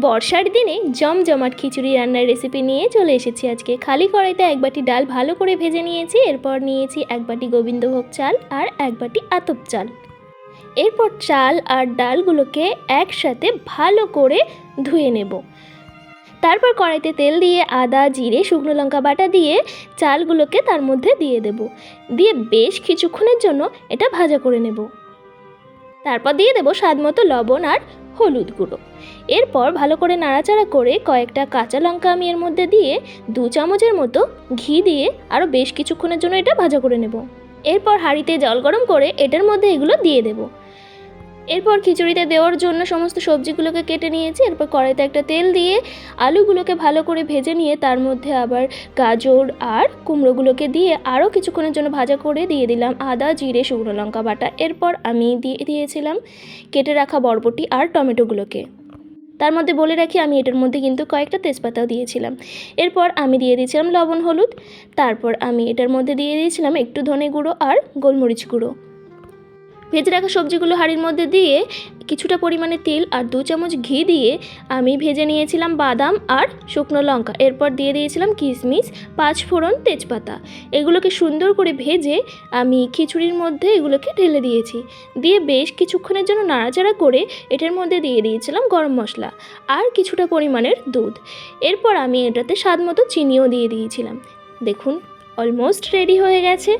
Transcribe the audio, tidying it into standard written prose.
বর্ষার দিনে জমজমাট খিচুড়ি রান্নার রেসিপি নিয়ে চলে এসেছি আজকে। খালি কড়াইতে এক বাটি ডাল ভালো করে ভেজে নিয়েছি। এরপর নিয়েছি এক বাটি গোবিন্দভোগ চাল আর এক বাটি আতপ চাল। এরপর চাল আর ডালগুলোকে একসাথে ভালো করে ধুয়ে নেব। তারপর কড়াইতে তেল দিয়ে আদা জিরে শুকনো লঙ্কা বাটা দিয়ে চালগুলোকে তার মধ্যে দিয়ে দেব। দিয়ে বেশ কিছুক্ষণের জন্য এটা ভাজা করে নেব। তারপর দিয়ে দেব স্বাদ মতো লবণ আর হলুদ গুঁড়ো। এরপর ভালো করে নাড়াচাড়া করে কয়েকটা কাঁচা লঙ্কা আমি এর মধ্যে দিয়ে 2 চামচের মতো ঘি দিয়ে আরও বেশ কিছুক্ষণের জন্য এটা ভাজা করে নেব। এরপর হাঁড়িতে জল গরম করে এটার মধ্যে এগুলো দিয়ে দেব। এরপর খিচুড়িতে দেওয়ার জন্য সমস্ত সবজিগুলোকে কেটে নিয়েছি। এরপর কড়াইতে একটা তেল দিয়ে আলুগুলোকে ভালো করে ভেজে নিয়ে তার মধ্যে আবার গাজর আর কুমড়োগুলোকে দিয়ে আরও কিছুক্ষণের জন্য ভাজা করে দিয়ে দিলাম আদা জিরে শুকনো লঙ্কা বাটা। এরপর আমি দিয়েছিলাম কেটে রাখা বরবটি আর টমেটোগুলোকে। তার মধ্যে বলে রাখি আমি এটার মধ্যে কিন্তু কয়েকটা তেজপাতাও দিয়েছিলাম। এরপর আমি দিয়ে দিয়েছিলাম লবণ হলুদ। তারপর আমি এটার মধ্যে দিয়ে দিয়েছিলাম একটু ধনে গুঁড়ো আর গোলমরিচ গুঁড়ো। ভেজে রাখা সবজিগুলো হাঁড়ির মধ্যে দিয়ে কিছুটা পরিমাণে তেল আর 2 চামচ ঘি দিয়ে আমি ভেজে নিয়েছিলাম বাদাম আর শুকনো লঙ্কা। এরপর দিয়ে দিয়েছিলাম কিশমিশ 5 ফোড়ন তেজপাতা। এগুলোকে সুন্দর করে ভেজে আমি খিচুড়ির মধ্যে এগুলোকে ঢেলে দিয়েছি। দিয়ে বেশ কিছুক্ষণের জন্য নাড়াচাড়া করে এটার মধ্যে দিয়ে দিয়েছিলাম গরম মশলা আর কিছুটা পরিমাণের দুধ। এরপর আমি এটাতে স্বাদ মতো চিনিও দিয়ে দিয়েছিলাম। দেখুন অলমোস্ট রেডি হয়ে গেছে।